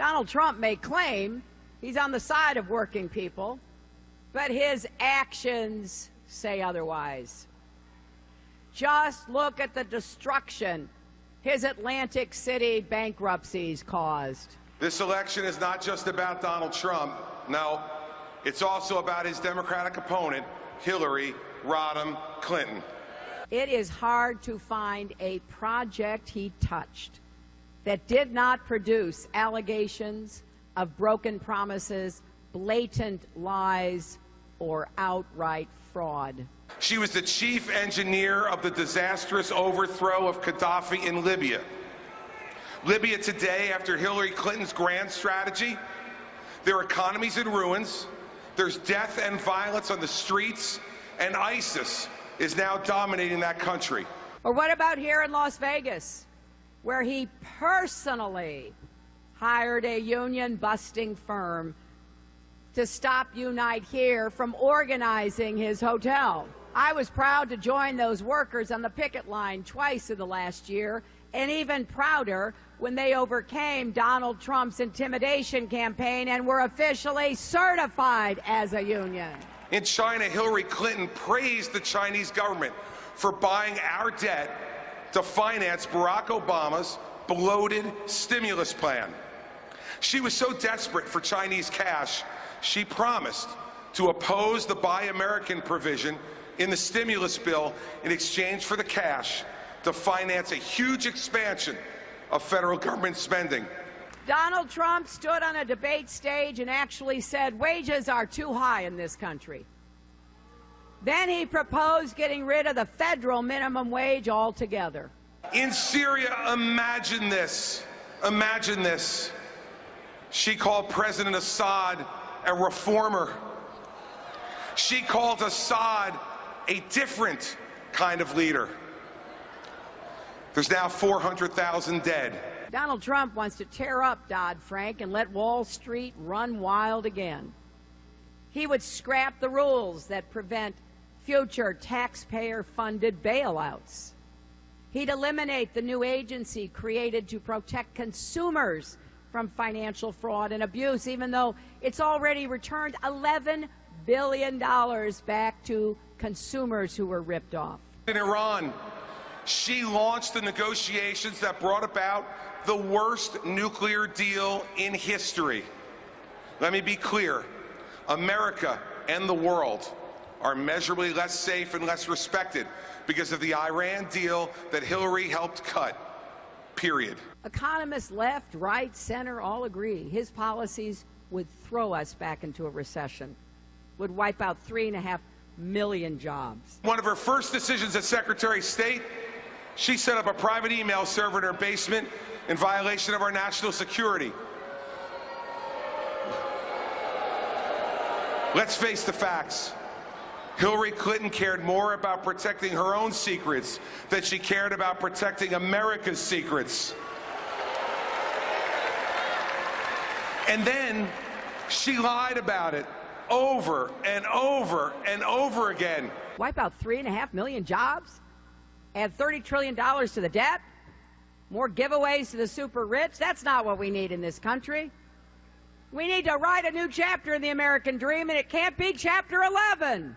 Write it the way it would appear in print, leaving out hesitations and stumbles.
Donald Trump may claim he's on the side of working people, but his actions say otherwise. Just look at the destruction his Atlantic City bankruptcies caused. This election is not just about Donald Trump. No, it's also about his Democratic opponent, Hillary Rodham Clinton. It is hard to find a project he touched that did not produce allegations of broken promises, blatant lies, or outright fraud. She was the chief engineer of the disastrous overthrow of Gaddafi in Libya. Libya today, after Hillary Clinton's grand strategy, their economy's in ruins, there's death and violence on the streets, and ISIS is now dominating that country. Or what about here in Las Vegas, where he personally hired a union-busting firm to stop Unite Here from organizing his hotel? I was proud to join those workers on the picket line twice in the last year, and even prouder when they overcame Donald Trump's intimidation campaign and were officially certified as a union. In China, Hillary Clinton praised the Chinese government for buying our debt to finance Barack Obama's bloated stimulus plan. She was so desperate for Chinese cash, she promised to oppose the Buy American provision in the stimulus bill in exchange for the cash to finance a huge expansion of federal government spending. Donald Trump stood on a debate stage and actually said wages are too high in this country. Then he proposed getting rid of the federal minimum wage altogether. In Syria, imagine this. Imagine this. She called President Assad a reformer. She called Assad a different kind of leader. There's now 400,000 dead. Donald Trump wants to tear up Dodd-Frank and let Wall Street run wild again. He would scrap the rules that prevent future taxpayer-funded bailouts. He'd eliminate the new agency created to protect consumers from financial fraud and abuse, even though it's already returned $11 billion back to consumers who were ripped off. In Iran, she launched the negotiations that brought about the worst nuclear deal in history. Let me be clear. America and the world are measurably less safe and less respected because of the Iran deal that Hillary helped cut. Period. Economists left, right, center all agree his policies would throw us back into a recession, would wipe out 3.5 million jobs. One of her first decisions as Secretary of State, she set up a private email server in her basement in violation of our national security. Let's face the facts. Hillary Clinton cared more about protecting her own secrets than she cared about protecting America's secrets. And then she lied about it over and over and over again. Wipe out 3.5 million jobs? Add $30 trillion to the debt? More giveaways to the super rich? That's not what we need in this country. We need to write a new chapter in the American dream, and it can't be Chapter 11.